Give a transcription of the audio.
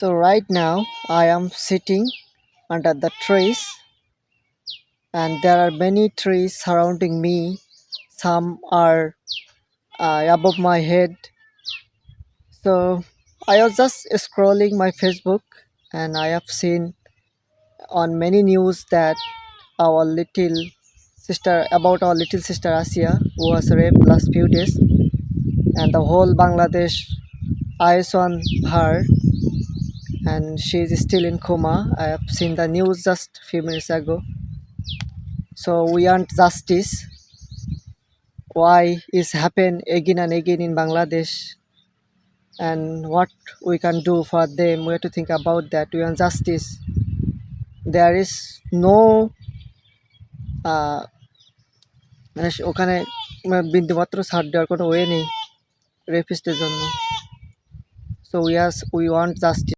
So right now I am sitting under the trees, and there are many trees surrounding me. Some are above my head. So I was just scrolling my Facebook, and I have seen on many news that our little our little sister Asia, who was raped last few days, and the whole Bangladesh eyes on her, and she is still in coma. I have seen the news just a few minutes ago. So we want justice. Why is happen again and again in Bangladesh, and what we can do for them? We have to think about that. We want justice. There is no মানে ওখানে বিন্দুমাত্র ছাড় দেওয়ার কোনো way নেই রেপিস্টদের জন্য। So we want justice.